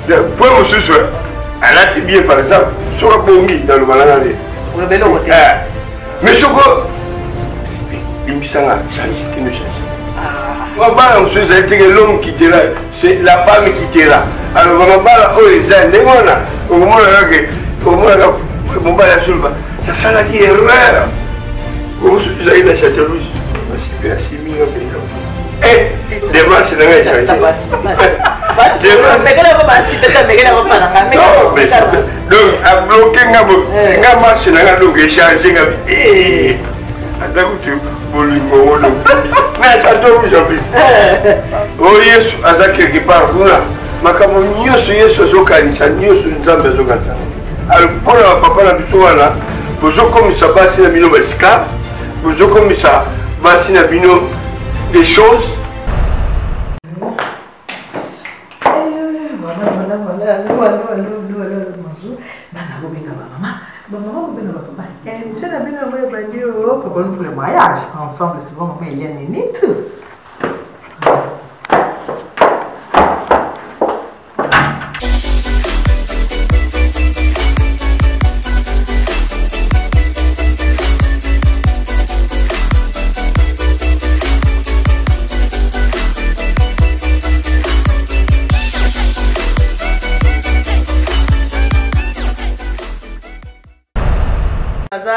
Pour mon sous, elle a bien par exemple, sur la bombe dans le malade. Mais sur quoi il me semble qui nous cherche. C'est l'homme qui était là, c'est la femme qui était là. Alors, on va là, oh, les gens, au moins, on va la soulever. Ça sent la qui est rare. Vous avez la châteaurouge. C'est assez mignon. Eh, des matchs, c'est la changé. Donc, à bloquer un match, c'est la donc échanger. Eh, à tu bolingo, mais ça doit vous appeler. Oh, yes, à ça quelque part, vous là. Ma camoufle, yes, Zokanisa, yes, une zambe Zokanisa. Alors, pour le papa, la bitoana, vous comme ça passe la bino basika, vous comme ça passe la bino des choses. Pour le mariage, ensemble, souvent, il y a une tout.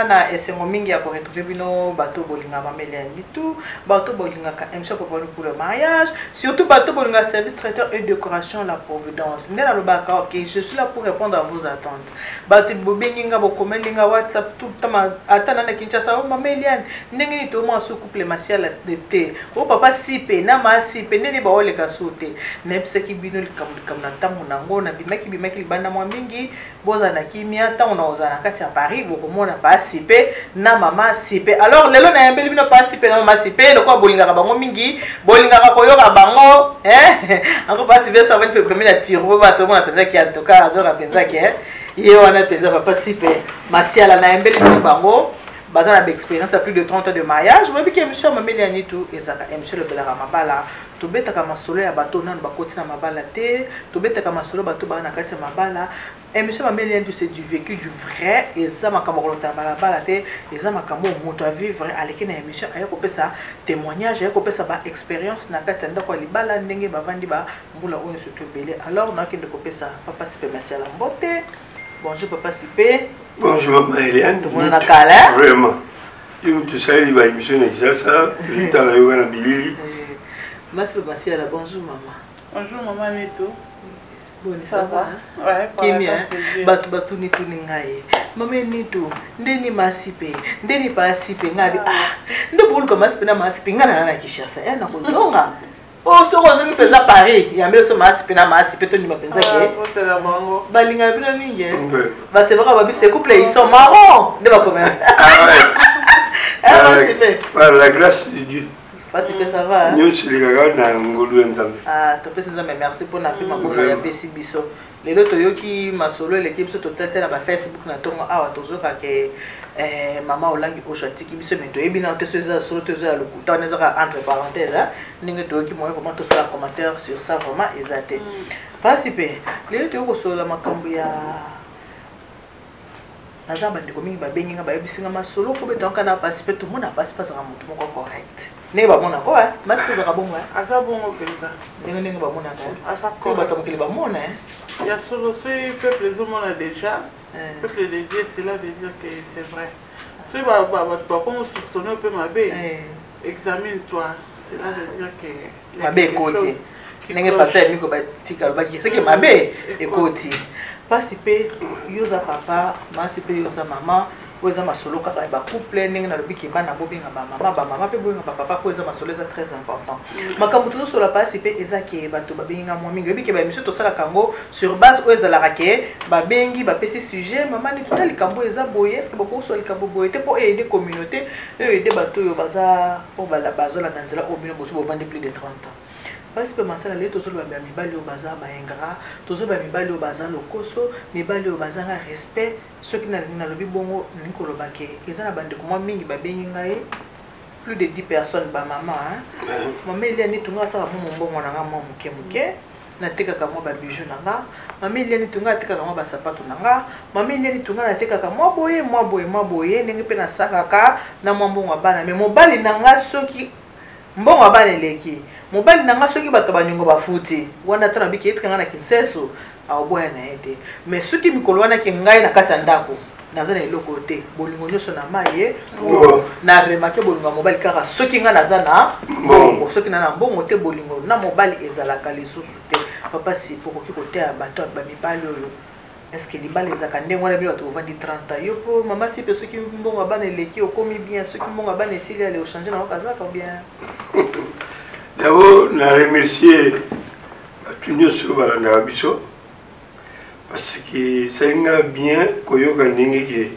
Na esengo mingi ya retrouver bino bato bolinga mamelia nitu bato bolinga ka emsho pour le mariage, surtout bato bolinga service traiteur et décoration la Providence. Ndela lobaka OK, je suis là pour répondre à vos attentes. Bato bobenginga bokomelinga WhatsApp tout tama atana na Kinshasa o mamelia ndenge ni to mo so couple masiala de thé o papa sipe na ma sipe ndeni ba ole kasote même ce qui bino likam na tamu na ngona bimaki bana mwa mingi boza na kimia ta on oza na kati ya Paris bokomona ba sipe na mama sipe. Alors lelo na yambeli bino pa sipe na mama sipe le ko bolinga ka bango mingi bolinga ka koyoka bango encore pas sipe ça va être premier la tiro ba so mona penza ki en tout cas azora penza ki ye wana penza papa sipe masiala na yambeli bino bango basé sur l'expérience à plus de 30 ans de mariage. Je me dis que monsieur Mameliani tout et ça monsieur le bel ramabala to beta kama solo ya bato nan bakoti na mabala te to beta kama solo bato ba na kati mabala et monsieur Mameliani c'est du vécu du vrai et ça makamo kolota mabala te et ça makamo moto à vivre aleki na émission ayako pesa témoignage ayako pesa ba expérience na kati ndako libala ndenge bavandi ba mbula oyo surtout belé. Alors na kende ko pesa papa sipe merci à la mbote. Bonjour papa sipe. Bonjour maman Eliane. Tout le monde a calé. Vraiment. Tu sais, il va émission ça. Je t'en ai eu un bilili. Merci bonjour maman. Bonjour maman Neto. Bon, ça va? Ouais, Kimia. Batu ni tu ningaye. Maman Neto, ndeni masipe, ndeni pa sipe ngadi. Ah, ndo bulu ko masipe na masipe ngana na Kinshasa. Na kuzonga. Oh, so ko zemi penza Paris. Ya mbele so masipe na masipe to ni mapenza ke. Balinga bino ninge. Ba c'est vrai ba bi c'est couple ils sont marrants. Ne va comment. Ah ouais. Par la grâce de Dieu. Parce que ça va. Nous c'est les gars na ngolu nzambe. Ah, to pesa nzambe merci pour na pima ko ya pesi biso. Lelo to yoki masolo l'équipe so total na ba Facebook na tongo awa tozoka ke maman olangi oshatiki biso mento ebina te soza solo te za lokuta on ezaka entre parenthèses ninge to yoki moyo comment to ça commentaire sur ça vraiment exacté. Participer. Lelo to yoko solo makambo ya nazamba ndiko mingi babenginga bayebisinga masolo ko betonka na participer tout monde a participer za mutu moko correct. Ne ba mona ko match za kabongo asa bongo penza ninge ba mona ko asa ko batomkili ba mona ya solo ce peuple zo mona déjà peuple de Dieu cela veut dire que c'est vrai. Si ba comme soupçonner peu mabe examine toi cela veut dire que mabe côté ninge passer miko batika ba c'est que mabe écoute participer yoza papa participer yoza maman oza masolo kaka ba couple ninga na lobiki bana bobinga ba mama pe boinga papa ko eza masolo eza très important makambo tout sur la participer ezaki bato babinga mo mingi lobiki ba monsieur to sala kango sur base o eza la rake ba bengi ba pesi sujet maman ni tout likambo eza boye est-ce que boko so likambo boye te pour aider communauté aider bato yo baza pour bala bazola na nzela o bino boso bo vendre plus de 30 ans. Parce que masala le tozo ba mibali o baza ba engra tozo ba mibali o baza lokoso mibali o baza na respect ceux qui na lobi bongo nikolo bake eza na bande ko mwa mingi ba bengi ngai plus de 10 personnes ba maman maman il y a ni tunga sa mo mbongo na nga mo muke natekaka mwa ba bijou nanga mama Eliane tunga natekaka mwa ba sapato nanga mama Eliane tunga natekaka mwa boye ndenge pe nasakaka na mwa mbongo bana mais mobali nanga soki mbongo bana eleki mobali nanga soki bato baningo bafuti wana tana biki etikanga na kinseso aoboya na ete mais soki mikolo wana ke ngai na kati ya ndako naza na eloko te bolingo nyonso na maye na remake bolingo mobali kaka soki nga naza na mbongo soki na mbongo te bolingo na mobali ezalaka lisusu te papa si pokoki koteya bato ba mibali oyo est-ce que libala ezaka ndenge wana bino bato bovandi 30 ans yo po mama si pe soki mbongo bana eleki okomi bien soki mbongo bana esili ale ochange na okazaka bien. D'abord na remercier bato nyonso balandaka biso parce que c'est bien koyoka ndenge ke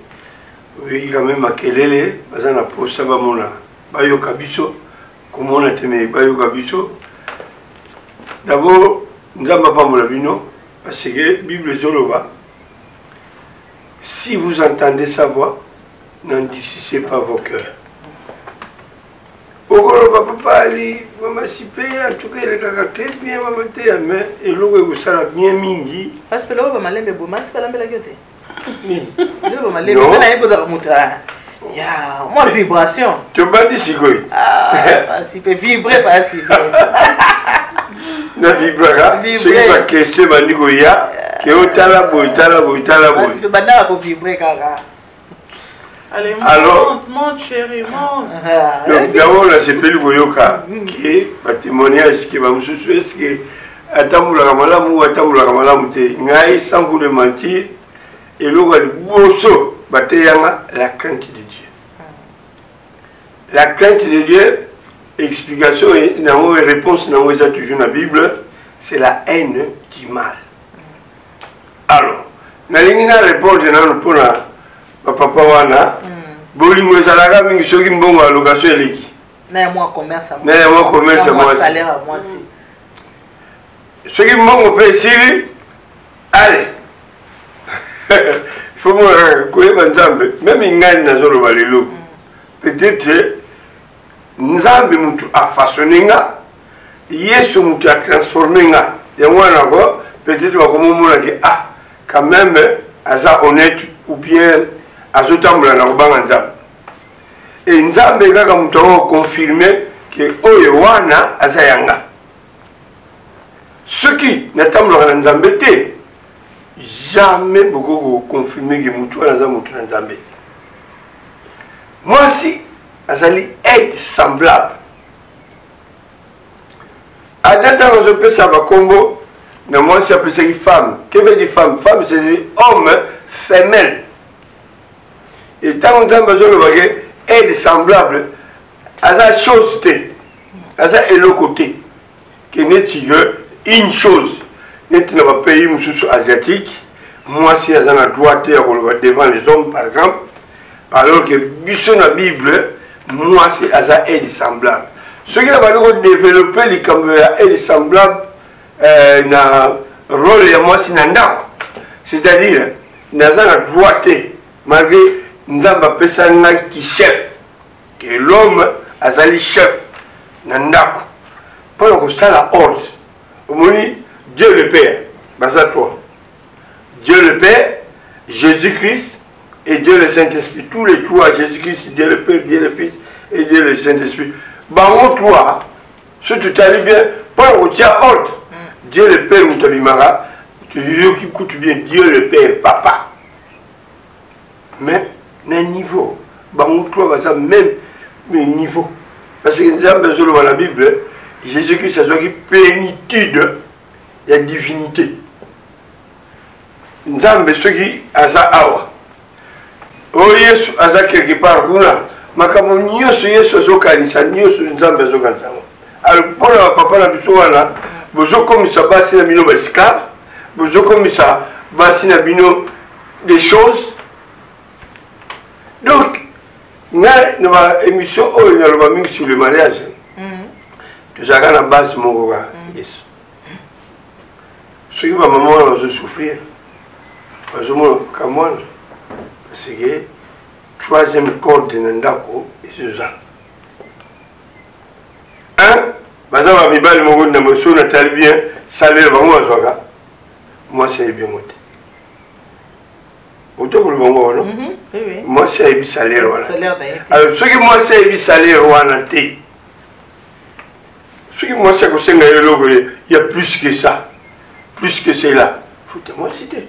oyoki quand même makelele baza na posa bamona bayoka biso komona te me bayoka biso. D'abord nzambe apambola bino parce que Bible ezoloba si vous entendez sa voix n'endurcissez pas vos cœurs. Okoloba papa ali mama sipe en tout cas il est très bien mama te mais eloko ekosala bien mingi parce que loba malembe bo masi balambela kyote loba malembe na yeboza muta ya moi vibration tu bandi sikoy si peut vibrer pas si na vibrera c'est une question bandiko ya ke otala boy parce que banda ko vibrer kaka. Allez, monte, chérie, monte. Donc d'abord, là, c'est plus le qui est un témoignage qui va me soucier. Est-ce que attends-moi la malam ou attends-moi la malam te ngai sans vous le mentir et l'eau est bosso bateyanga la crainte de Dieu. La crainte de Dieu, explication et réponse dans toujours dans la Bible, c'est la haine du mal. Alors, n'allez-vous répondre dans le point papa wana bolingo ezalaka mingi soki mbongo ya location eleki na mwa commerce moi salaire à moi si soki mbongo pe esili allez faut moi koyeba nzambe même ngai nazoloba lelo peut-être nzambe mutu afaçonne nga yesu mutu atransforme nga yango wana ko peut-être bakomomona ke quand même aza honnête ou bien azotambola na kobanga nzambe e nzambe kaka mutu akokonfirme ke oyo wana aza yanga soki natambolaka na nzambe te jamais bokokonfirme ke mutu wana aza mutu na nzambe mwasi azali aide semblable ada ntango azopesa bakombo na mwasi apesaki femme que veut dire femme femme c'est homme femelle. Et tant que nous avons aide semblable à sa chose, à sa côté, qui n'est une chose, n'est pas pays asiatique, moi si elle a la droite devant les hommes par exemple, alors que dans la Bible, moi si elle a aide semblable. Ce qui va développer les caméras aide semblable dans le rôle de moi si c'est-à-dire, dans la droite, malgré nzamba pesa ngaki chef que l'homme azali chef na ndako pour que ça la ordre omoni Dieu le Père basa toi Dieu le Père Jésus-Christ et Dieu le Saint-Esprit tous les trois Jésus-Christ Dieu le Père Dieu le Fils et Dieu le Saint-Esprit bango toi ce tu t'allais bien pour que tu as ordre Dieu le Père mutabimara tu dis qui coûte bien Dieu le Père papa mais un niveau, on trouve ça même niveau. Parce que nous avons besoin de la Bible, Jésus-Christ a une plénitude de la divinité. Nous avons besoin de ça. Oh, Jésus a quelque part, makambo nyonso Yesu azokanisa nyonso Nzambe azokanisa. Alors pour papa na biso wana bozokomisa basi na bino basika, bozokomisa basi na bino des choses. Donc, dans l'émission sur le mariage, tu as la base mon gars. Yes. Ce qui va maman va souffrir. Parce que troisième corde de Nandako, et c'est ça. baza ba mibali moko na moso na tali bien salaire bango azwaka moi c'est bien moté auto pour bango non moi c'est bien salaire voilà alors ce qui moi c'est bien salaire wana té ce qui moi c'est que c'est il y a plus que ça plus que cela faut moi citer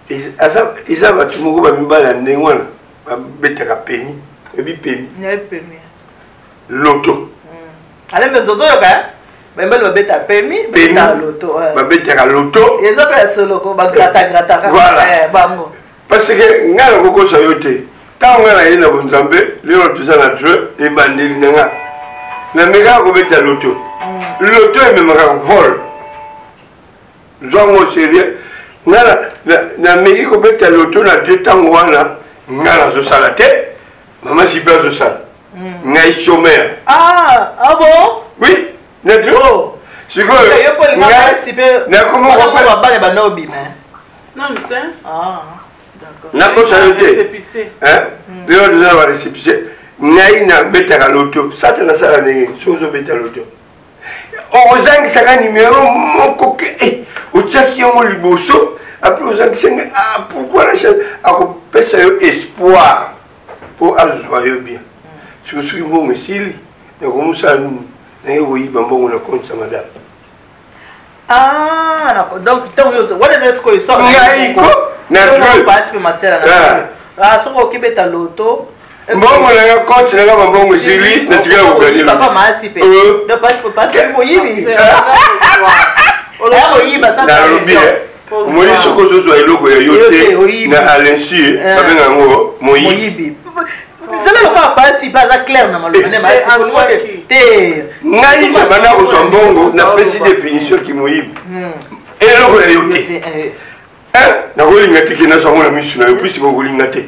ils avaient tout moko ba mibali ndenge wana ba betaka peni et puis peni loto. Allez, mais Zozo, ben le bêta permis, bêta loto. Bêta loto. Et ça peut être solo, grata. Voilà. Parce que nous avons beaucoup de choses. Tant qu'on a une bonne zambé, les autres sont à jeu et bandit n'enga. Mais méga ko bêta loto. Loto est même un vol. Zongo sérieux. Na méga ko bêta loto na deux temps wana ngala zo salate. Maman si pas de ça. Ngai chômeur. Ah bon? Oui, d'accord. C'est quoi? Na comment on va pas les banobi mais. Non mais ah d'accord. Na ko saluté. Hein? Bio de la récépissé. Ngai na beta loto. Ça te na sala ni chose beta loto. Ozangi saka numéro moko ke o tchaki ngo liboso après ozangi senga ah pourquoi la chose a ko pesa espoir pour azoyo bien. Je me suis dit, bon, mais s'il y a comme ça, nous, on a compte ça, madame. Ah, donc, what is this called? Histoire naturel. Ah, so ok, beta loto. Bon, on a compte, là, bon, mais s'il naturel, papa m'a assipé. Ne pas que moi, il moi, ce que je sois logo, il y a à l'insu, avec un mot, Moïbi. C'est là le pas si pas clair na malo na mais te ngai na bana ko zombongo na pesi définition qui moyibi et logo ya yote na ko linga tiki na songo na misu na plus ko linga te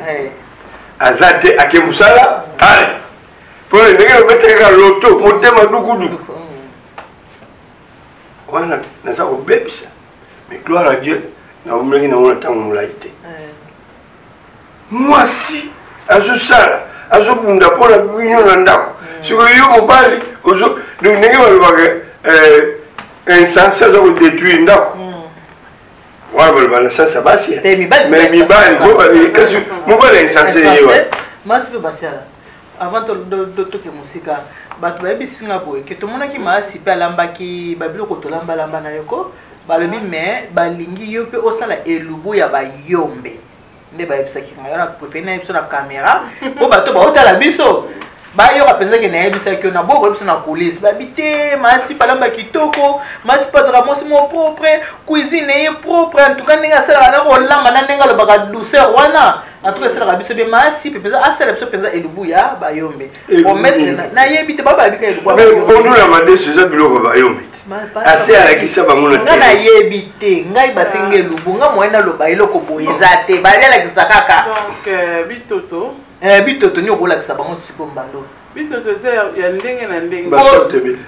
azate ake musala ale pour le ndenge beteka loto motema dukudu wana na sa ko bebisa mais gloire à Dieu na umlengi na ona tangu mulaite moi si azusala azobunda pona binyo na ndako siko yo mobali ozo donc ndenge balobaka insensé azo détruire ndako wana balobana sasa basi mais mibali kasi mobali insensé yewa masi pe basiala avant de toke musika bato bayebisinga boye ke tomonaki masi pe alambaki babiloko tolamba na yoko balobi mais balingi yo pe osala elubu ya bayombe ne ba yebisaki nga na prepare na biso na caméra po bato ba otala biso ba yo ka penza ke na yebisaki na bo biso na coulisse ba bité masi palamba kitoko masi pasaka mosi mo propre cuisine est propre en tout cas ninga sala na ko lamba na ninga lo baka douceur wana en tout cas sala biso be masi penza asala biso penza elubu ya ba yombe o mettre na yebite ba ba bika elubu mais on nous la mandé ce ça biloko ba yombe assez à la qui ça va mon nga na yebite ngai basinge lubunga moenda loba eloko boyeza te ba lela kisakaka donc bitoto ni okola kisa bango siko mbalo bitoto c'est ya ndenge na ndenge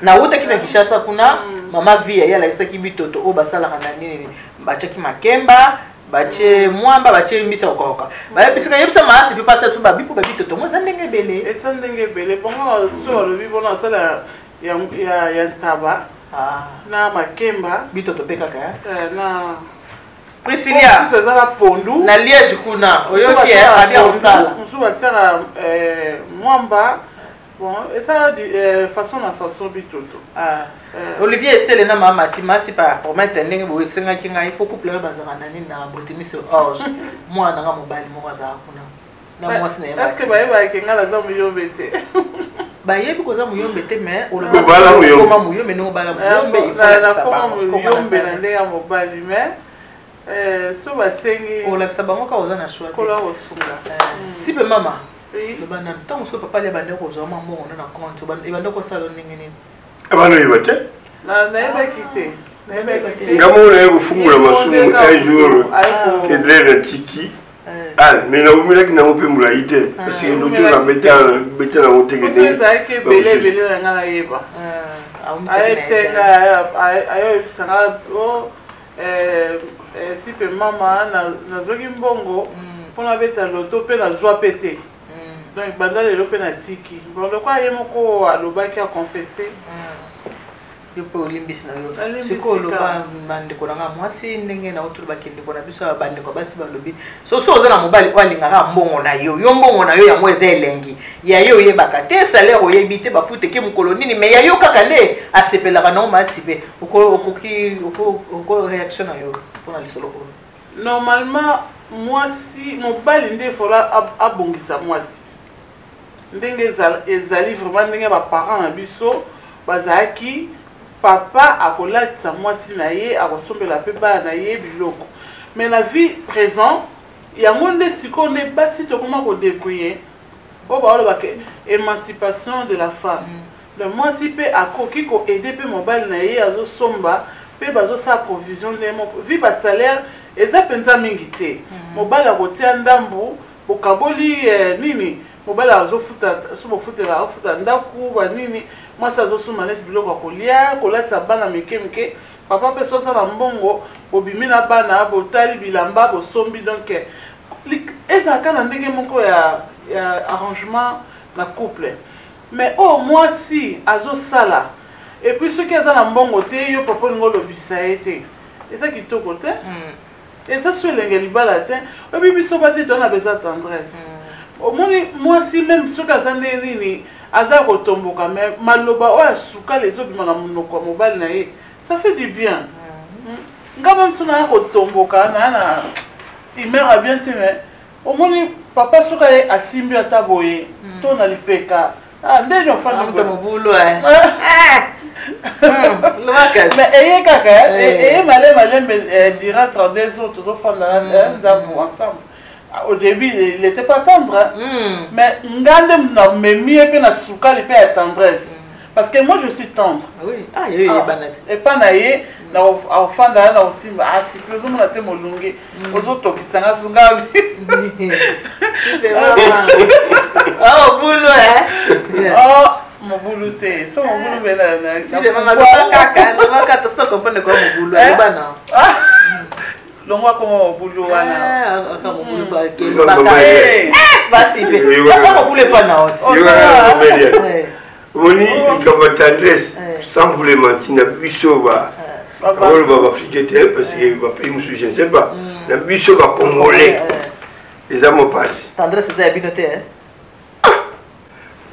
na uta kina Kinshasa kuna mama via yala kisaki bitoto o basala kana nini bachaki makemba bache mwamba bache mbisa okoka ba bisika yebisa maasi pe pasa tu ba bipo ba bitoto mo zandenge bele esa ndenge bele bongo so lo bibona sala ya taba na makemba bitoto pe kaka na Priscilia ça la pondu na liège kuna oyoki abia osala musu batira mwamba bon et ça façon na façon bitoto Olivier Essele na mama timasi pa promettre ndenge bo senga kinga il faut couple bazana nani na botimi sur orge mwana nga mobali mo baza kuna na mwasi na est-ce que ba kenga la za muyombe te ba yebi ko za muyombe te mais o le bala muyombe koma muyombe no bala muyombe il faut la koma muyombe na ndenge mobali mais so basengi o la sabango ka oza na choix ko la osunga si pe mama le bana tant so papa le bana ko zo mama on na compte ba ibanda ko salo ndenge nini abana yibate na eba kite ngamo na kufungula masumu un jour que de tiki mais na umira kina mupe mulaite parce que nous la beta na oteke ni ça que bele na ngala yeba ayo sanga o si pe mama na zogi mbongo pona beta loto pe na joie pété Donc banda lelo pe na tiki. Bon le quoi yemoko alobaki a confessé. Yopo olimbisi na yo. Siko loba mandeko nanga mwasi ndenge na otulu bakende kona biso bandeko basi balobi. So oza na mobali kwalinga mbongo na yo. Yo mbongo na yo ya mweze elengi. Ya yo yebaka te salaire oyebi te bafute ke mukolo nini mais ya yo kaka le asepelaka na masi be. Oko réaction na yo pona lisolo ko. Normalement mwasi mobali nde fola abongisa mwasi. Ndenge ezali vraiment ndenge ba parents na biso bazaki papa akolatisa mwasi na ye akosombela pe bana na ye biloko. Mais la vie présent yango nde siko nde basi tokoma ko débrouiller o ba oloba ke émancipation de la femme. Le mwasi pe akoki ko aider pe mobali na ye azosomba pe bazosa provision de mo vie ba salaire eza penza mingi te. Mobali akotia ndambu bokaboli nini mobali azofuta sobo futela afuta ndaku ba nini mwasi azosoma neti biloko akolia kolatisa bana mike papa pe soza na mbongo bobimi na bana botali bilamba bosombi donc ezalaka na ndenge moko ya arrangement na couple. Mais oh mwasi azosala et puis soki aza na mbongo te yo papa ngo lobisa ye te eza kitoko te eza so elenge libala te oyebi biso basi tona beza tendresse. Omoni mwasi même soki aza nde nini aza kotomboka mais maloba oyo asuka ezobima na monoko ya mobali na ye ça fait du bien. Nga même so na kotomboka na humeur a bien te mais omoni papa soki ye asimbi ata boye to na lipeka nde nyofana mobulu mais eye kaka eye malem dira 32 autres tozofanda nzambo ensemble. Au début, il n'était pas tendre, mais ngande na memi et puis na soukali pe à tendresse. Parce que moi je suis tendre. Oui. Ah, il y a et pas naie na ofanda na aussi si plus ou moins te molunge. Ozo to kisanga sunga. Ah, boulot Oh, mon boulot te. So mon boulot ben na. Si maman kaka, to stop comprendre quoi mon boulot. Bana. Longo como boulot wana. Comme boulot ba ke basi be. Ça boulot pas na hot. Moni comme tendresse sans vous le mentir na biso ba. Parole va africaine parce que va payer monsieur je ne sais pas. Na biso ba congolais. Les amours passent. Tendresse c'est habinoté hein.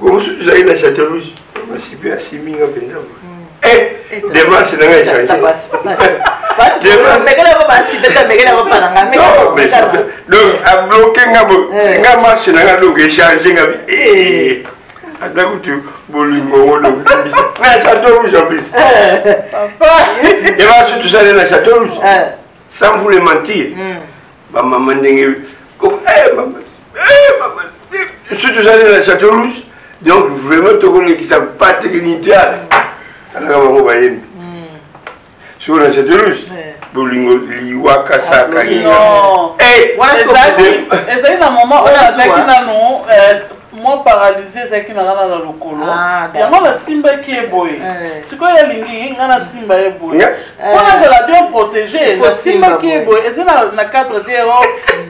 Comme si vous avez la château rouge. On s'y peut assimiler un peu. Demain c'est dans la changé. Donc, à bloquer nga marche na donc échanger nga attends tu bolingo na château rouge en plus. Papa, et va surtout ça dans la château rouge. Sans vous le mentir. Maman ndenge comme maman. Surtout ça dans la château rouge. Donc vraiment tout le qui savent pas technique. Alors on va y sur la château rouge. Bolingo liwaka saka ni. Non. Ezali na moment oyo azaki nano moi paralysé ezaki na ngana na lokolo. Yango na simba ki eboye. Sikoyo elingi ngana simba eboye. Mpona ezala bien protégé. Na simba ki eboye ezali na 4 zero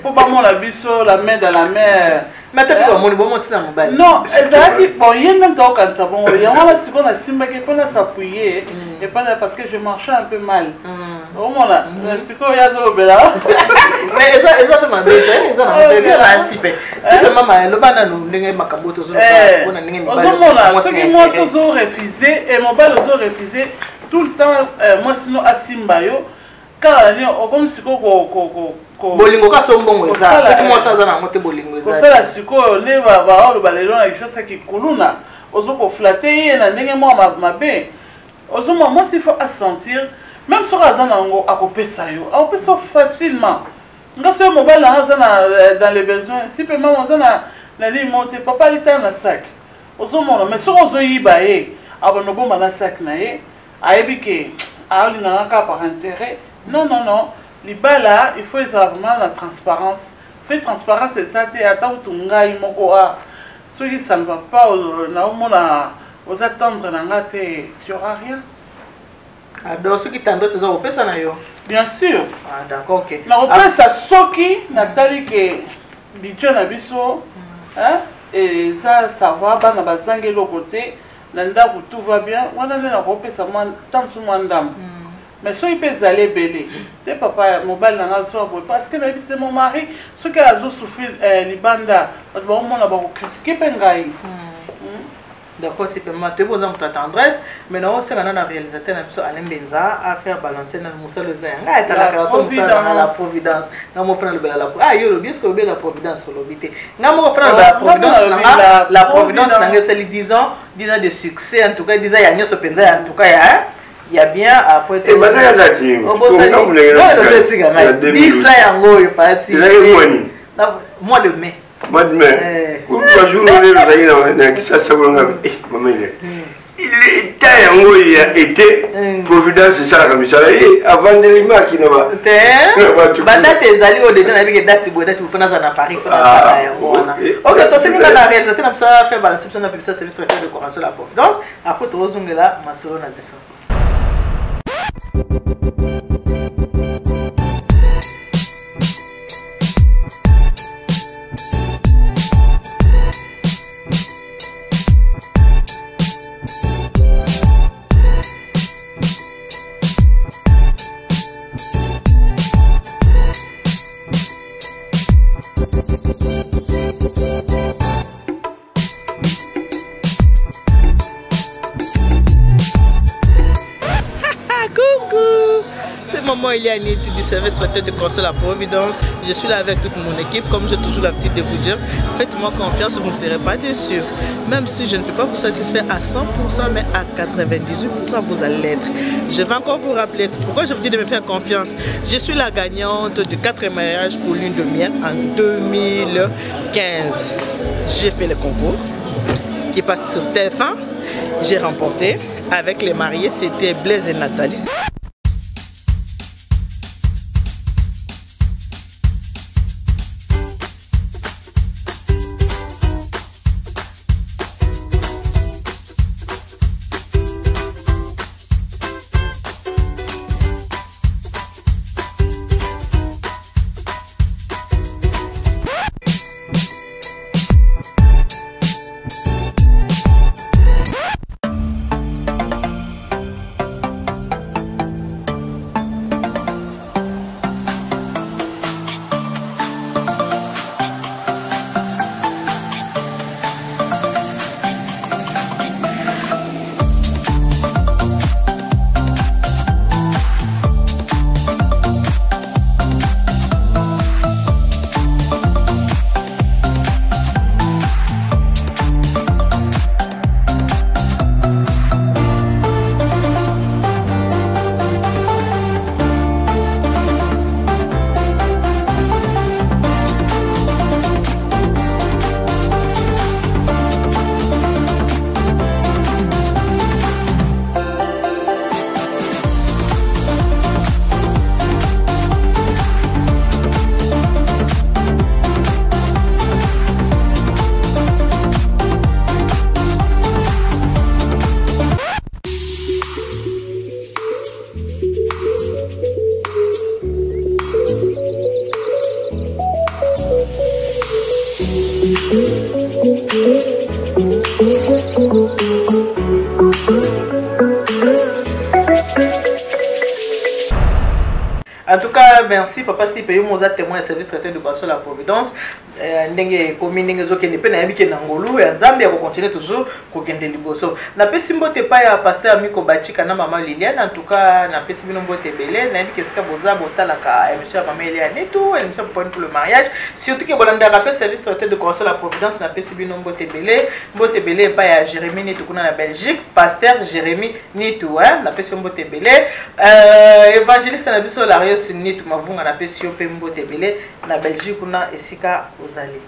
po bamona biso la main dans la mer. Mais tu peux mon bon c'est mobile. Non, ezalaki bon yé même temps quand ça bon yango na sikoyo na simba ki mpona s'appuyer et pas parce que je marchais un peu mal. Omona sikoyo yazo bela. Mais eza ma bête, eza na bébé basi pe. C'est maman le bana no ndenge makaboto zo na ndenge mibali. Omona soki moi zo refuser et mobile zo refuser tout le temps moi sinon asimba yo car on comme sikoyo ko bolingo ka so mbongo eza soki moi ça za na mote bolingo eza. Ko sala sikoyo ne ba olo balelo na chose qui kuluna ozo ko flatter na ndenge moi mabe ozo moi s'il faut sentir même sur la zone à couper ça yo on peut ça facilement nga so mobile na dans les besoins si peut même on na li monter papa li ta na sac ozo mona mais sur ozo yiba e abono bomba na sac na ye ayebi ke ali na ka par intérêt non libala il faut vraiment la transparence fait transparence c'est ça te ata utunga imoko a ce qui ça ne va pas na mona aux attendre na ngate tu auras rien. Donc ce qui t'endort c'est ça au pesa na yo. Bien sûr. Ah d'accord OK. Na au pesa soki na tali ke bicho na biso hein et ça va bana bazange le côté nanda tout va bien on a na ko pesa man tant sous mandam mais so il peut aller belé te papa mobile na so parce que c'est mon mari ce qui a souffrir libanda parce que on a ba critiquer pengai d'accord c'est vraiment te besoin de tendresse mais non c'est un réalisateur Alain Benza à faire balancer dans Moussa le Zanga et la providence na mo fana le la ah yo bien ce que la providence sur l'obité na mo fana la providence na ngese disons de succès en tout cas disons ya nyoso penza en tout cas il y a bien après et maintenant la team mois de mai Ou jours il a été Providence c'est ça comme ça avant de l'image qui n'a pas date ezali o déjà na biki date bo date fona za na Paris fona ya wana OK to c'est la réalisateur na ça faire balance na publicité service traiteur de Coran sur la Providence après to zongela masolo na biso il y a une étude du service traiteur de Conseil à Providence. Je suis là avec toute mon équipe. Comme j'ai toujours l'habitude de vous dire, faites-moi confiance, vous ne serez pas déçus. Même si je ne peux pas vous satisfaire à 100%, mais à 98%, vous allez l'être. Je vais encore vous rappeler pourquoi je vous dis de me faire confiance. Je suis la gagnante du 4e mariage pour lune de miel en 2015. J'ai fait le concours qui passe sur TF1. J'ai remporté avec les mariés, c'était Blaise et Nathalie. En tout cas, merci papa si paye mon témoin de service traiteur de Conseil à la Providence. Ndenge komi ndenge zo kende pe na yebike na ngolu ya Nzambe ya ko continuer toujours ko kende liboso. Na pesi mbote pa ya pasteur Amiko Bachika na maman Liliane. En tout cas, na pesi bino mbote belé na yebike sika boza botala ka émission maman Eliane tout émission pour le mariage. Surtout que bolanda rappel service traiteur de Conseil à la Providence na pesi bino mbote belé pa ya Jérémy Nitou kuna na Belgique, pasteur Jérémy Nitou na pesi mbote belé. Évangéliste na biso la Nitou mavunga na pesi yo pe mbote belé na Belgique kuna esika ozali.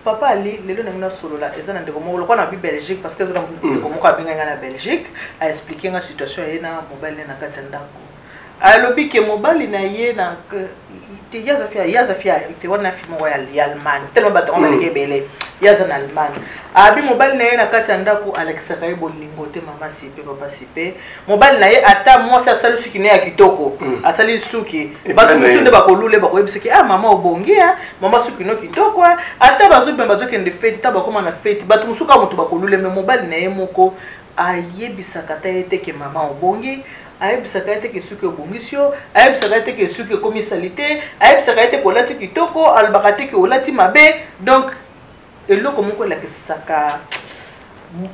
Papa Ali lelo na solo la ezana ndeko moko lokwa na bi Belgique parce que ezana ndeko moko abinga na Belgique a expliquer nga situation ye na mobile na kati ndako. alobi ke mobali na ye na yaza fia te wana film royal ya Allemagne tellement bato on baleke bele yaza na Allemagne abi mobali na ye na kati ya ndako Alexa kaye bolingo te mama sipe papa sipe mobali na ye ata mwasi asali suki ne ya kitoko asali suki bato mutu nde bakolule bakoyebisaki ah mama obongi mama suki no kitoko ata bazokende fete ta bakoma na fete bato musuka moto bakolule me mobali na ye moko ayebisaka ta ye te ke mama obongi ayebisaka ete ke suki obongisio ayebisaka ete ke suki komisalité ayebisaka ete kolati kitoko alobaka te ke olati mabe donc eloko moko elakisaka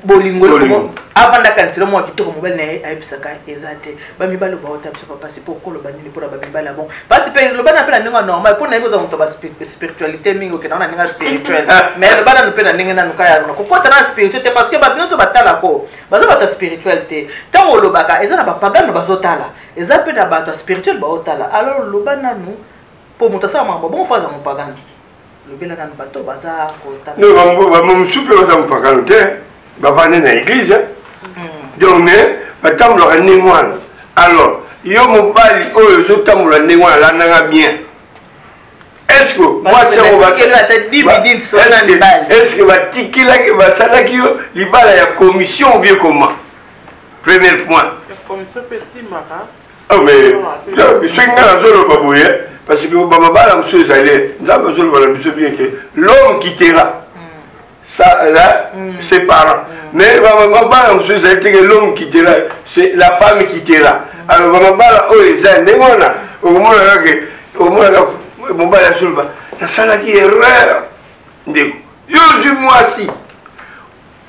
bolingo avandaka nsilo mwa kitoko mobali na ye ayebisaka eza te bamibali baota biso papasi mpo koloba nini mpona bamibali bon pasi mpe lobana mpe na ndenge normal mpo na yebi oza moto baspiritualité mingi okenda na ndenge spirituel mais lobana mpe na ndenge nanuka ya kokota na spirituel te parce que bato nyonso batalako baza bato ya spirituel te ntango olobaka eza na bapagano bazotala eza mpe na bato ya spirituel baotala alors loba nanu mpo moto asala makambo bongo mpo aza mopagano lobela nanu bato baza kotala mosusu mpe baza mopagano te bavandi na église donc mais batambolaka ndenge wana alors yo mobali oyo ozotambola ndenge wana alandanga bien est-ce que batikelaki basalaki yo libala ya commission ou bien comment premier point mais soki nga nazoloba boye parce que bamabala mosusu ezali nzambe azoloba na biso bien que l'homme quittera ça là ses parents mais bamabala mosusu ezali te que l'homme quittera c'est la femme quittera alors bamabala oyo eza ndenge wana okomonaka mobali azoloba nasalaki erreur ndeko yo ozwi mwasi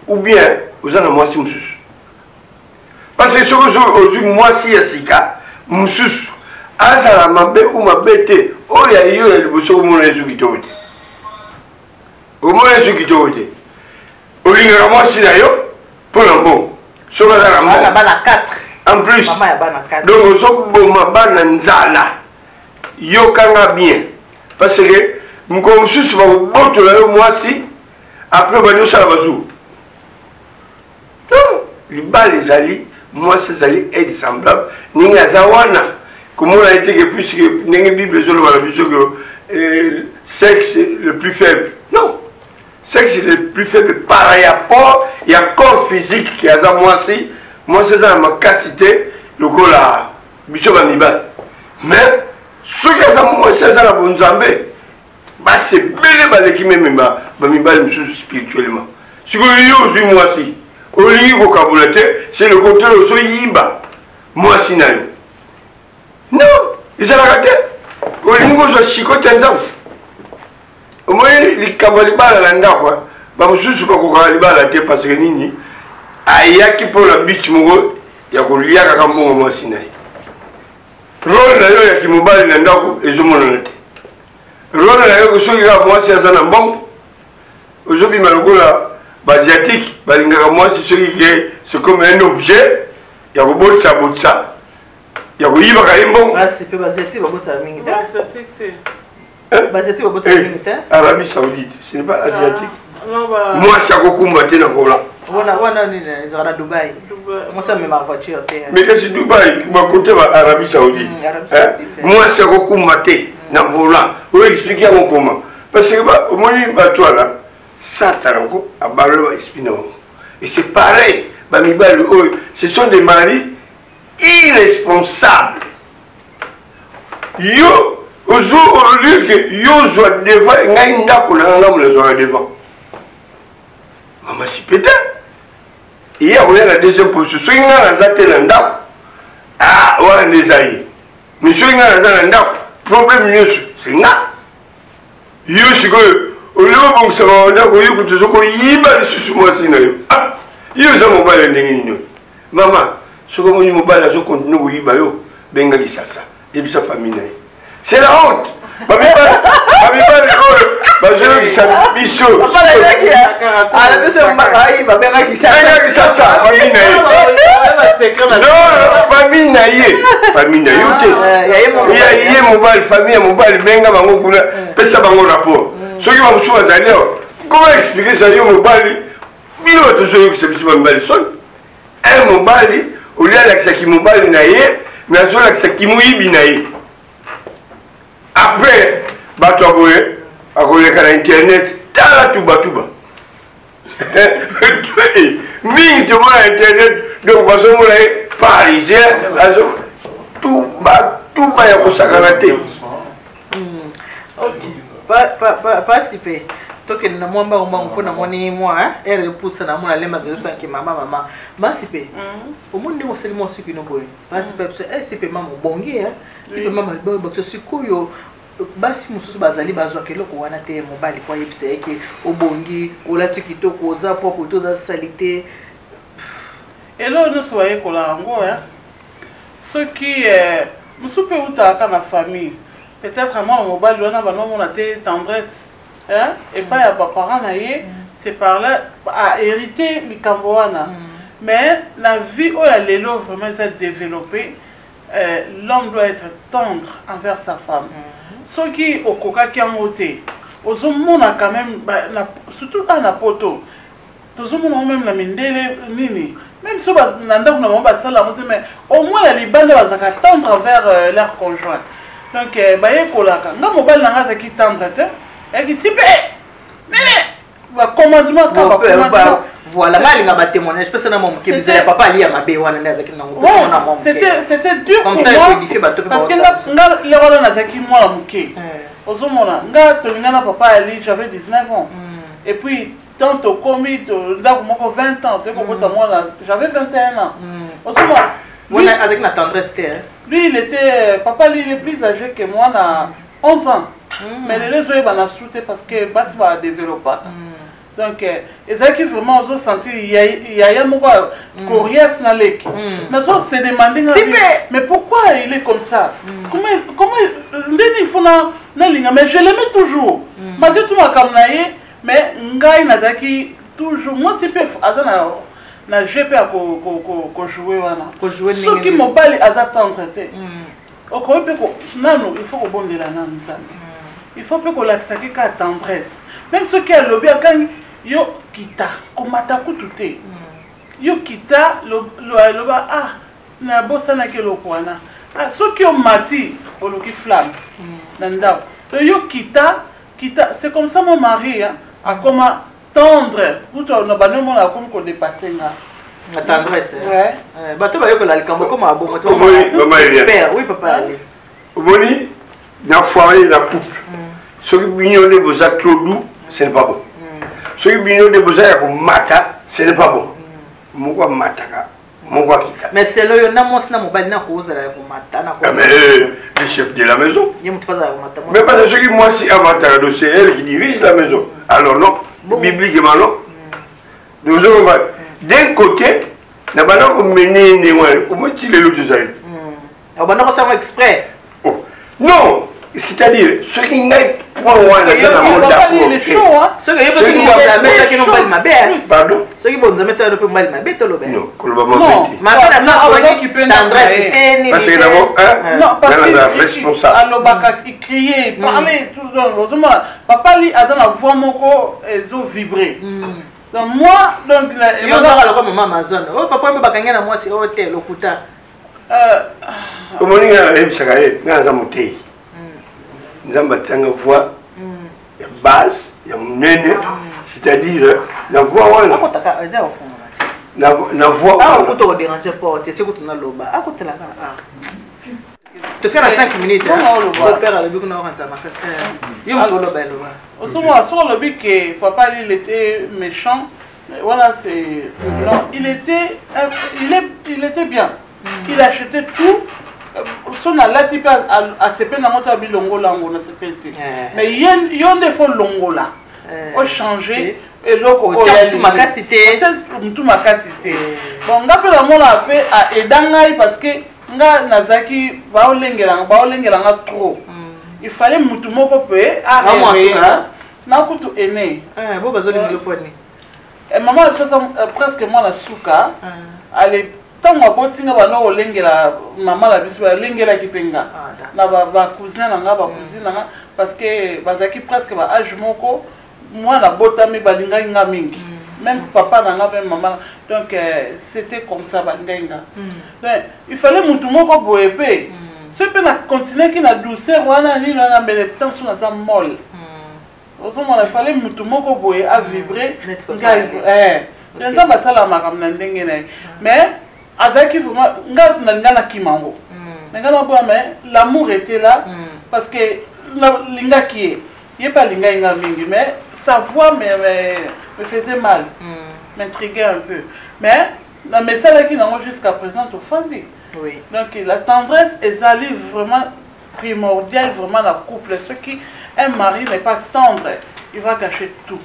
ou bien oza na mwasi mosusu parce que soki ozwi mwasi ya sika mosusu azala mabe ou mabe te oyo ya yo ya liboso omona yesu kitoko te omona yesu kitoko te olingaka mwasi na yo mpo na mbongo soki aza na mbongo en plus donc ozoboma bana nzala yokanga bien parce que mokolo mosusu bakobotola yo mwasi après banyosala bazuru libala ezali mwasi ezali aide semblable ndenge aza wana komona ete ke puisque ndenge bible ezoloba na biso ke sexe le plus faible non sexe le plus faible par rapport ya corps physique ke aza mwasi eza na makasi te lokola biso bamibali mais soki aza mwasi aza na bonzambe basi ebele baleki meme bamibali mosusu spirituellement sikoyo yo ozwi mwasi olingi kokabola te c'est le côté ozoyiba mwasi na yo non ezalaka te olingi kozwa shikote nzambe omoi likambo ya libala na ndako bamosusu bakokaka libala te parce que nini ayaki mpona biti moko ya kolia kaka mbongo mwasi na ye role na yo ya kimobali na ndako ezomonana te role na yo soki kaka mwasi aza na mbongo ozobima lokola baasiatique balingaka mwasi soki ke c'est comme un objet ya kobotisa ya koyibaka ye mbongo Arabie Saoudite ce n'est pas asiatique mwasi akokumba te na volant mais kasi Dubaï bakote ba Arabie Saoudite mwasi akokumba te na volant oyo explique yango comment parce que omoni bato wana satana ngo abalola baesprit na bango et c'est pareil bamibali oyo ce sont des maris irresponsables yo ozolieu ke yo ozwa devant ngai ndako na nga ngamu nazwaka devant mama sipe te ye akoya na deuxième position soki ngai naza te na ndako wana nde eza ye mais soki ngai naza na ndako problème nyonso c'est nga yo sikoyo olingi obongisaka ndako yo kutu ozokoyiba lisusu mwasi na yo yo eza mobali ya ndenge nini mama soki omoni mobali azokontinue koyiba yo benga kisasa yebisa famille na ye c'est la honte bamibali oyo bazolokisa biso benga kisasa famille na ye famille na yo te ye mobali famille ya mobali benga bango kuna pesa bango rapport soki bamosusu bazali awa comment expliquer ça yo mobali bino bato ozoyokisa biso bamibali soni un mobali olia alakisaki mobali na ye mais sur la Kimouyi Binaï. Après, Batoboye, à cause de Internet, t'as tout Batouba. Mine, tu vois, Internet, donc, parce que les Parisiens, tout va y consacrer. Pas si peu. Donc, il y a moins de moi, elle repousse à mon alléma de qui maman. Massipé. Au monde de mon seulement ce qui nous voit. Massipé, c'est peu maman bongué, c'est peu maman bon, c'est couillot. Basi mususu bazali bazwa keloko wana te mobali kwa yebisa yake obongi olati kitoko oza poko toza salite elo no soye kola ngo ya ce qui musupe utaka na famille peut-être moi mobali wana banomona te tendresse hein et pas ya parents na ye c'est par là à hériter likambo wana mais la vie où ya lelo vraiment est développée l'homme doit être tendre envers sa femme. Ce qui au coca qui a monté, aux hommes a quand même, surtout à la poto, tous les hommes même la mindele nini, même si on n'a pas ça la montée, mais au moins les bandes va tendre envers leur conjoint. Donc, baye kolaka, n'a mobile n'a pas qui tendre, et qui s'y paie, mais commandement commandement. Voilà, là, il a témoignage. Je pense que papa ali à ma béwana c'était dur pour moi parce que les rôles nazaki moi la muké. Ozomona, nga tolingana papa ali, j'avais 19 ans. Et puis tant au commis ndako moko 20 ans, j'avais 21 ans. Ozomona, lui avec la tendresse lui il était papa lui il est plus âgé que moi na 11 ans. Mais les deux ils vont sauter parce que bas va développer. Donc, ils qui vraiment ont senti il y a un mot coriace dans l'équipe. Mais on s'est demandé, mais pourquoi il est comme ça? Comment il faut mais je l'aimais toujours. Malgré tout ma kamnaye, mais ngai nazaki toujours. Moi c'est pas na GP à jouer wana. Ceux qui m'ont pas les attendre traité. Au quoi non il faut qu'on bonde la nan. Il faut que qu'on l'accorde qu'à tendresse. Même ceux qui a lobby à quand yo kita komata kutute yo kita lo ba ah na bossa na ke lokwana ah ceux qui ont mati au loki flamme nanda yo kita c'est comme ça mon mari a comment tendre pour no bano mon a comme ko dépasser la tendresse ouais bato ba yo la likambo comme abo moto oui papa oboni na foyer la couple ceux qui vignent de vos actes trop doux c'est pas bon. Ceux qui viennent de besoin pour mata, ce n'est pas bon. Pourquoi mataka? Pourquoi kita? Mais c'est là, na mos na mobile na cause la pour mata na. Mais le chef de la maison. Mais parce que ceux qui moi si amatara c'est elle qui dirige la maison. Alors non, bibliquement non. Nous avons d'un côté, na bana ko mener ne wa, comment tu les l'autre ça? On va pas faire exprès. Oh. Non. C'est-à-dire, ceux qui n'ont pas les chaud, ceux qui n'ont pas le mabé, pardon, ceux qui vont mettre le mal mabé, tu le non, non, parce que d'abord, non, responsable. Alors, il criait, il parlait, tout ça. Papa, lui, a la voix moko, ils ont vibré. Donc, moi, donc, il y a un comme Amazon. Oh, papa, me bakanga na moi, c'est hôtel, au Kuta. Comment il y a un chagaye, il y a un monté. Nous avons une voix, la base, c'est-à-dire la voix. La voix. Ah, on peut déranger pas, tu sais que tu as le bas. Ah, tu as la. Tu sais, à 5 minutes, le père a le but qu'on a rentré à ma casquette. Il y a le bel. Sur le but que papa il était méchant, voilà, c'est. Non, il était bien. Il achetait tout. Son a lati pa a sepe na mota bi longo lango na sepete mais yon de fo longo la o changer et loko o ya tout makasité bon nga pe la mona pe a edangai parce que nga nazaki ba olengela nga trop il fallait mutu moko pe a na kutu ene bo bazoli ngelo poni et maman presque moi la souka allez tant que botinga bana olengela maman la biso olengela kipenga na ba cousin na ba cousine na parce que bazaki presque ba âge moko moi na botami balinga nga mingi même papa na nga même maman Donc c'était comme ça bandenga. Il fallait mutumoko boepe. Ce peut continuer qui na douceur wana ni na mbele tension na za molle. Autrement il fallait mutumoko boe à vibrer. Nza basala makamna ndenge na. Mais azaki vraiment ngana kimango. Ngana boa mais l'amour était là parce que linga qui est pas linga inga mingi mais sa voix me faisait mal. M'intriguait un peu. Mais la message qui n'a jusqu'à présent au Fandi. Oui. Donc la tendresse est allée vraiment primordiale vraiment dans le couple. Ce qui un mari n'est pas tendre, il va cacher tout.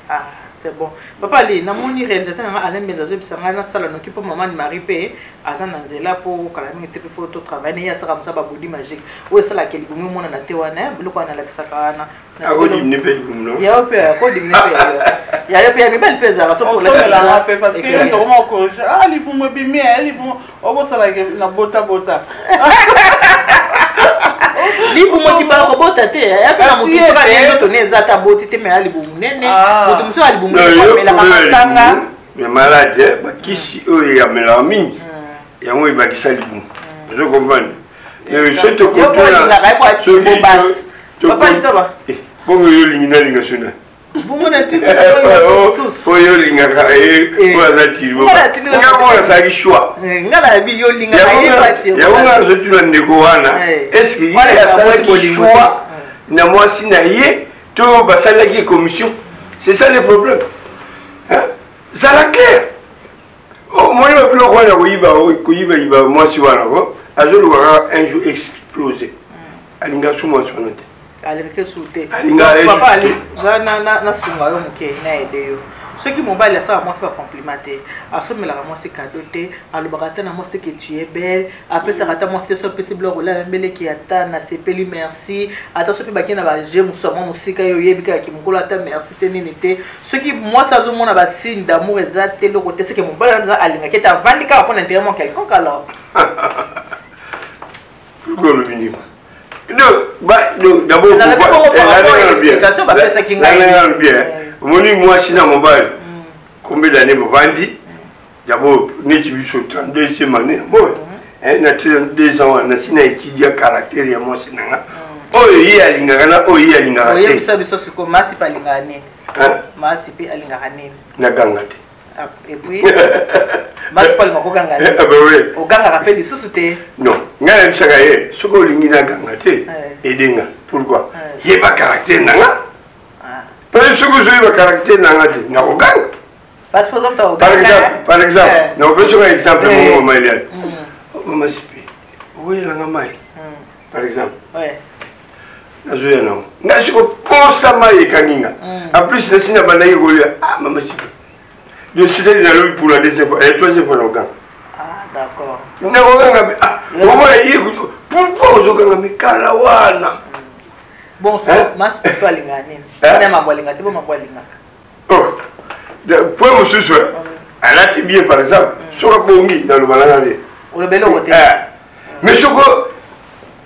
Ah, c'est bon. Papa, les namoni réalisateur Alain Benzazo bisanga na sala n'occupe maman de Marie P. Azana nzela pour kalami te pour tout travail. Ya sera comme ça babudi magique. Ou ça la keli bumu mona na tewana, biloko na lakisaka na. Ah, on dit ne paye bumu non. Ya ope, ko di ne paye. Ya ope ya bibel pesa so pour la paix parce que tout moment ko ah li bumu bimi, li bumu obo sala na bota. Libu mo kibara ko bota te ya kana mutu ka nyo to neza ta boti te me ali bu nene mutu muso ali bu me la makasanga me malade ba kisi o ya melami ya mo ba kisali bu je comprends je te comprends la kai kwa tu bas papa itoba bongo yo lingina linga suna bongo na tu o yo linga ka ko za ti bo nga mo sa ki shwa ngala bi yo linga ka pati ya nga zo tu na ndeko wana est-ce que il y a ça qui choix na moi si na yé to basala ki commission c'est ça le problème hein ça la clair oh moi le plus quoi na ko yiba moi si wana ko azolo wa un jour explosé alinga suma sonate aleke souté papa ali na sunga yo muke na edeyo ce qui mobile ça moi c'est pas complimenté asomela moi c'est cadeau té alobakata na moi c'est que tu es belle après ça rata moi c'est so possible rola mbele ki ata na sepeli merci ata so pe baki na ba je musoma musika yo yebika ki mukolo ata merci te nini te ce qui moi ça zo mona ba signe d'amour exact le côté c'est que mobile na alinga ki ta vandika pour intérêt quelconque alors pourquoi le minimum d'abord moni moi si na mobile combien d'années vandi d'abord ni tu biso 32e année bon na 32 ans na sina étudier caractère ya moi sinanga oyo yi alinga kana oyo yi alinga te oyo bisa biso siko masi pa alinga ne masi pe alinga ne na ganga te et puis masi pa alinga ko ganga ne o ganga ka pe lisusu te non ngana bisaka ye soko lingi na ganga te edenga pourquoi ye ba caractère nanga parce que je veux caractère nanga te na ko ganga par exemple na ko so exemple mo malian mama sipi oui la ngamai par exemple ouais nazoya na ngasi ko posa mai kaninga en plus na sina banda yi golia ah mama sipi je suis allé dans le pour la deuxième fois et troisième fois na ah d'accord na ko ganga ah o mo yi pourquoi zo ganga mikala wana bon ça mas pas lingane na mambo lingate bo mambo lingaka oh de point monsieur soit à la tibie par exemple sur la bongi dans le balangane o le belo côté mais soko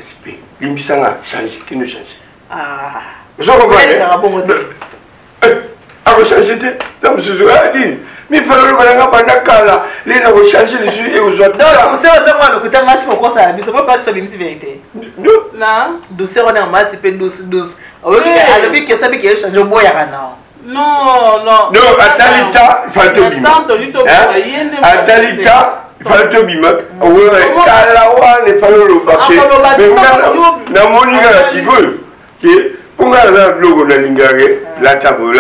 spi limbisanga change qui nous change ah je comprends a ko change te dans monsieur soit dit mais fallait le balanga bandakala les na ko changer les yeux et aux autres donc c'est ça moi le côté mas pour ça mais ça pas pas bimsi vérité non douceur on est mas c'est douce ok alors que ça que change boya kana non atalita atalita falto bimak owe kalawa ne falolo baké na moninga la sikoyo ke ponga na logo na lingare la tabo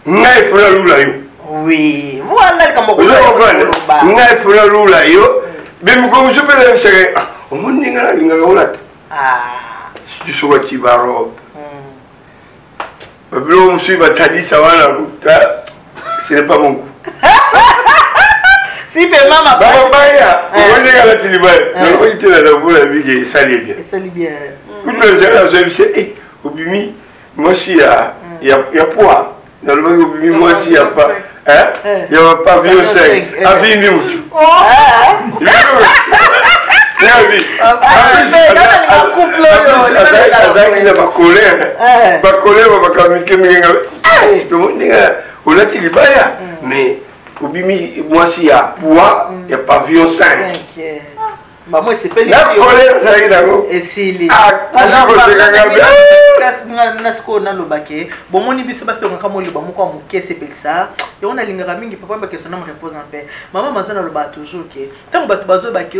ngai fona lula yo oui voilà comme ngai fona lula yo bim ko musupele sere o moninga la lingare ola ah tu so wati baro Pablo monsieur va t'adi ça va là ce n'est pas mon goût si pe mama baya on est à la télé on est là dans la vie qui sali bien tout le gens là c'est obimi moi si il y a poids dans le monde obimi moi si il y a pas il y a pas vieux sec avis nous mais Obimi, moi, s'il y a poids, il y a pavillon 5. Moi, c'est pas les et si les bon, mon ibiso parce que quand moi le bamou comme qui c'est ça et on a lingara mingi papa ba question me repose en paix maman mazana le ba toujours que tant ba bazo ba que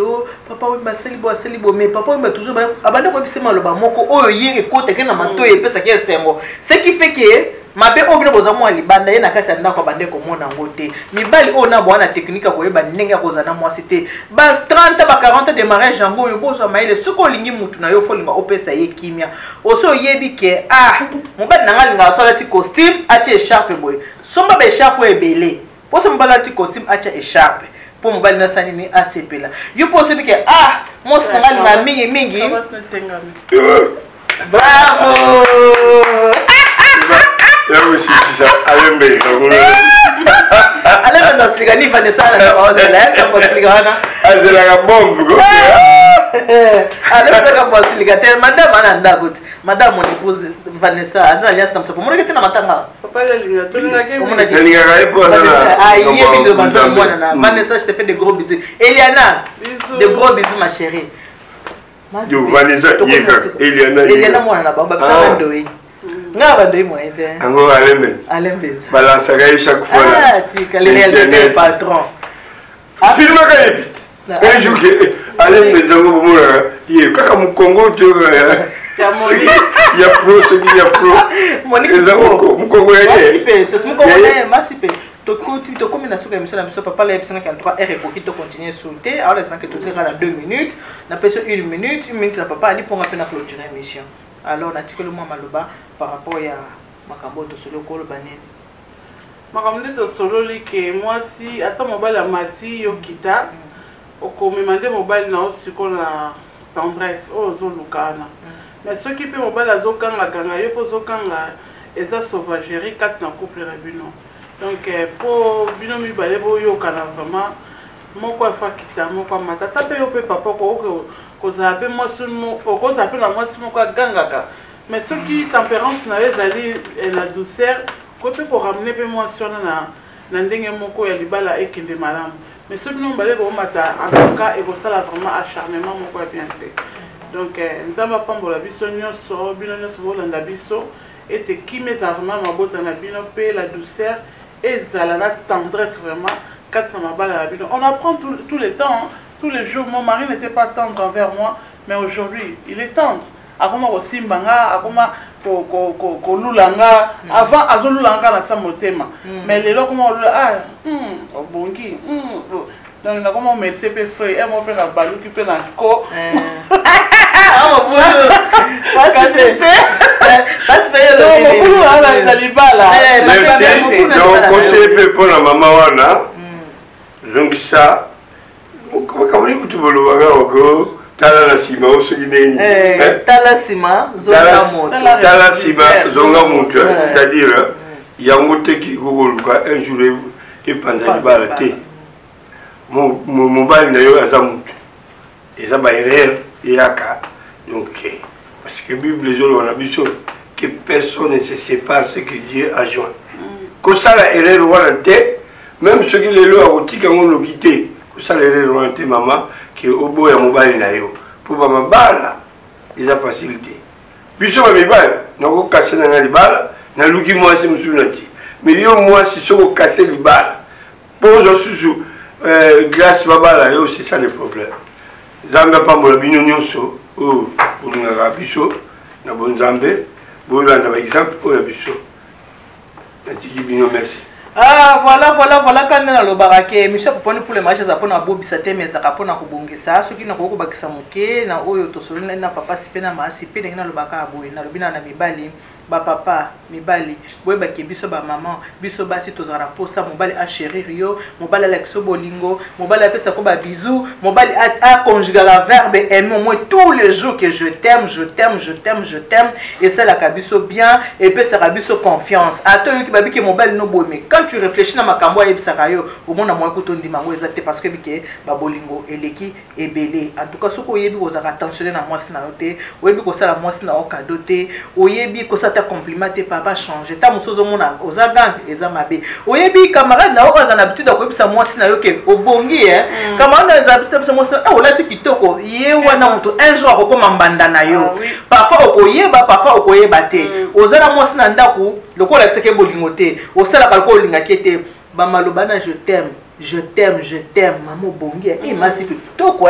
papa oui ba selibo mais papa oui ba toujours ba abanda ko bisema le ba moko oyo yiri kote ke na mato e pesa ke sengo ce qui fait que mabe obino boza mwa libanda ye na kati ya ndako bande ko mona ngote mibali o na bwana technique ko yeba ndenge ko zana mwa cité ba 30 ba 40 de mariage yango yo bozo maile soko lingi mutu na yo folinga opesa ye kimia oso yebi ke mobali nanga linga so lati costume atie écharpe boy somba ba écharpe ebele poso mobali lati costume atie écharpe po mobali na sani ni asepela yo poso bi ke mo sanga linga mingi bravo eu aussi ça allez mais allez dans ce gars Vanessa la cause là comme ce gars c'est la bombe go allez comme ce gars madame ananda gut madame mon épouse Vanessa azali alliance na msopo moneke na matanga papa la linga to linga ke la linga raipo na yé de madame moi na Vanessa je te fais de gros bisous Eliana de gros bisous ma chérie yo Vanessa Eliana moi na baba ça ndoi nga bandoi moi ete ango alembe balance ga chaque fois tika le réel patron film ka yebi un jour que alembe dango mura ye kaka mu Congo tu ya pro ce qui ya pro Monique mu Congo ye to smu Congo ye masipe to comme na suka émission na biso papa la episode 43 heure pour qui to continuer sauter alors les 5 que tout sera dans 2 minutes na peso 1 minute na papa ali pour nga clôturer émission. Alors, on le mot maloba par rapport à Makambo de Solo Kolo Banen. Makambo de Solo, que moi, si, attends, mobile à Mati, Yokita, au commémandé mobile, na aussi qu'on a tendresse, oh, Zolukana. Mais ceux qui peuvent mobile à Zokanga, Ganga, Yoko Zokanga, et ça, sauvagerie, 4 na couple rabino. Donc, pour Bino Mibalebo Yokana, vraiment, mon quoi, Fakita, mon quoi, Matata, paye au papa, koza pe mosumo koza pe la mosumo kwa gangaka mais ceux qui tempérance na les ali la douceur côté pour ramener pe mosumo na ndenge moko ya libala ekende malamu mais ceux qui n'ont pas le mata en tout cas et ça là vraiment acharnement moko ya bien fait donc nzamba pambola biso nyonso bino nyonso bolanda biso et qui mes armements mabota na bino pe la douceur et la tendresse vraiment quatre mabala la bino on apprend tout le temps hein. Tous les jours, mon mari n'était pas tendre envers moi, mais aujourd'hui, il est tendre. Avant, aussi mbanga, avant, lulanga, avant, azolulanga na sa motema. Mais les gens, comment on bongi, donc, comment on met ces frères, et mon frère a balou qui peut la co. Ah, mon boulot! Pas de fait! Pas de fait! Non, mon boulot, la libala. Merci. Donc, conseil pour la maman, wana. Donc, ça. Comment tu veux le voir Tala Sima, Tala Sima, Zonga Moto. C'est-à-dire, il y a un mot qui Google un jour et pendant le balaté. Mon mobile n'a eu à Zamout. Et ça va errer et Aka. Donc, parce que la Bible, les autres, on a vu que personne ne se sépare ce que Dieu a joint. Quand ça, la erreur, on a tête, même ceux qui les lois ont dit qu'on l'a quitté. Ça les réorienter maman qui au bout ya mobile na yo pour ba mabala ils a facilité biso ba mibala na ko casser na libala na luki moi c'est musulati mais yo moi si so ko casser libala pour zo susu grâce babala yo c'est ça le problème zamba pambola bino nyonso o ngara biso na bon zambe bo la na exemple o ya biso na tiki bino merci. Voilà, quand on a le baraquet, Michel pour les matchs, ça prend un beau bissaté, mais ça rapporte un bonguissa. Ceux qui n'ont pas de samoké, n'a oyo tosolina n'a pas participé n'a pas participé dans le baka aboué, n'a le bina n'a mibali, ba papa, mibali, boy ba kebiso ba maman, biso ba si tozara posa, mobali a chérir yo, mobali a l'exo bolingo, mobali a fait ça comme un bisou, mobali a conjugué la verbe aimer moi tous les jours que je t'aime, et c'est la kabiso bien, et puis ça kabiso confiance. Attends, yo qui babi que mobali no boy, mais quand tu réfléchis dans ma cambo et bisakayo, au moins na moi écoute on dit mango exact parce que bike ba bolingo eleki ebele. En tout cas, ce qu'on yebi kozaka attentionné na moi sina yote, oyebi ko sala moi sina o cadeauté, oyebi ko sata ta complimenté papa changer ta musozo mona ozagang ezamabe oyebi camarade na oza na habitude akoyebisa mwasi na yo ke obongi camarade na habitude mwasi na olati kitoko ye wana moto un jour akokoma mbanda na yo parfois okoyeba parfois okoyeba te oza na mwasi na ndako lokola kiseke bolingo te osalaka lokola olingaki te bamaloba na je t'aime maman bongi et masi kitoko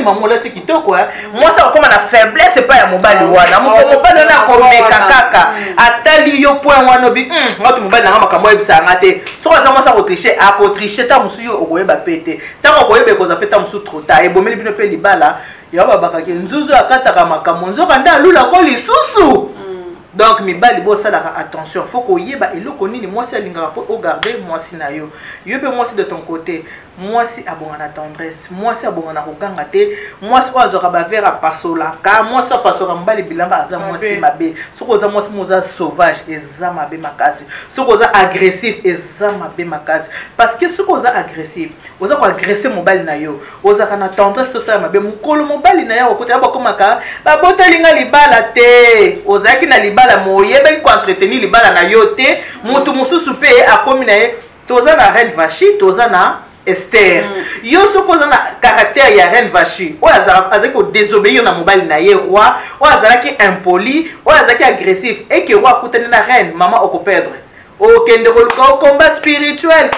maman lati kitoko moi ça comme na faiblesse pas ya mobali wana mobali na komeka kaka atali yo point wana bi ngatu mobali na makambo ebisa ngate so za moi ça ko tricher ta musu yo okoyeba pete ta okoyeba ko za peta musu trop ta ebomeli bino pe libala ya babaka ke nzuzu akataka makambo nzoka nda lula ko lisusu. Donc mibali bo salaka attention faut ko yeba eloko nini mwasi alingaka po o garder mwasi na yo yobe mwasi de ton côté mwasi abonga na tendresse mwasi abonga na koganga te mwasi o azoka ba vera pasola ka mwasi pasoka mbali bilamba aza mwasi mabe soko za mwasi moza sauvage eza mabe makasi soko za agressif eza mabe makasi parce que soko za agressif oza ko agresser mobali na yo oza kana tendresse to sa mabe mukolo mobali na yo kote aba komaka ba botelinga libala te ozaki na libala moyebe ko entretenir libala na yo te mutu mususu pe akomi na ye toza na Reine Vachi toza na Esther yo soko za na caractère ya Reine Vachi o azaki ko désobéir na mobali na ye roi o azaki impoli o azaki agressif et que roi kutani na reine maman oko perdre okende ko combat spirituel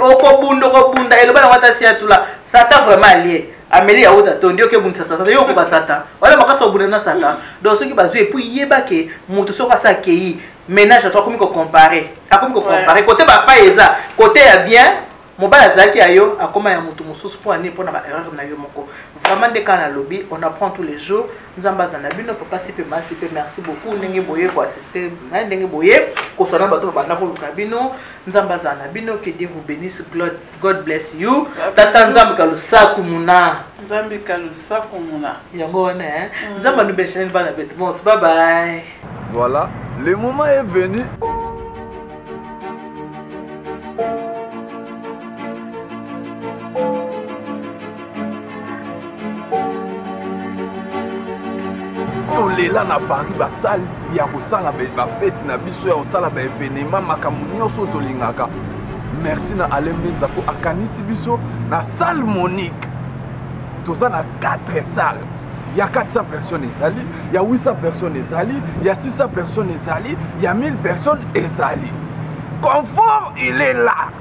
okobundo kobunda eloba na wata sia tula Satan vraiment lié Amélie a oda tondi oke bunta Satan yo ko ba Satan wala makasa obunda na Satan donc ce qui bazu et puis yeba ke mutu soka sa kei ménage toi comme ko comparer côté ba faeza côté ya bien mobile azaki ayo akoma ya mutu mususu pour ani pour na ba erreur na yo moko vraiment de kana lobby on apprend tous les jours nzamba za na bino papa sipe merci beaucoup ndenge boye ko assister na ndenge boye ko sona bato ba na ko lukabino nzamba za na bino que Dieu vous bénisse God bless you tata nzambe kalusa kumuna yango wana nzamba nous bénisse bana bet bon bye bye. Voilà, le moment est venu. Tolela na Paris basal ya kosala ba fête na biso ya kosala ba événement makambo nyonso tolingaka. Merci na Alain Benza ko akanisi biso na salle Monique. Toza na 4 salles. Il y a 400 personnes ezali, il y a 800 personnes ezali, il y a 600 personnes ezali, il y a 1000 personnes ezali. Confort, il est là.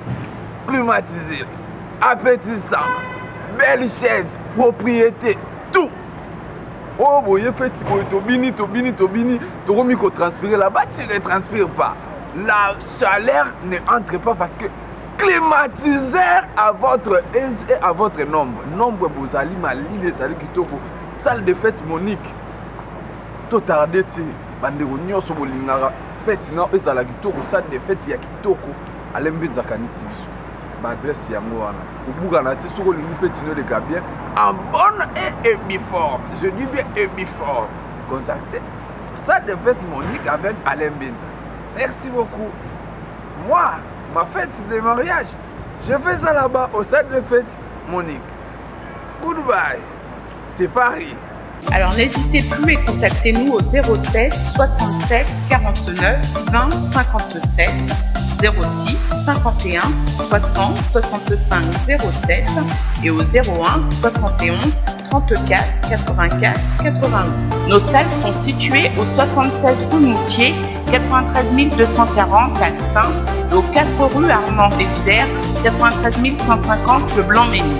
Climatisé, appétissant, belle chaise, propriété, tout. Oh, bon, il fait tobini, tokomi ko transpirer là-bas, tu ne transpires pas. La chaleur ne entre pas parce que climatiseur à votre aise et à votre nombre. Nombre bozali mali les sali kitoko. Salle de fête Monique. To tardé ti bandeko nyonso bolingaka fête na ezala kitoko salle de fête ya kitoko alembenza kanisi biso. Ba adresse yango wana. Obuka na ti soko lingi fête no de bien en bonne et uniforme. Je dis bien uniforme. Contactez salle de fête Monique avec Alain Benza. Merci beaucoup. Moi, ma fête de mariage, je fais ça là-bas au salle de fête Monique. Goodbye. C'est Paris. Alors n'hésitez plus et contactez-nous au 07 67 49 20 57 06 51 60 65 07 et au 01 71 34 84 81. Nos salles sont situées au 76 rue Moutier, 93 240 à Saint et aux 4 rue Armand Dexter, 93 150 Le Blanc-Ménil.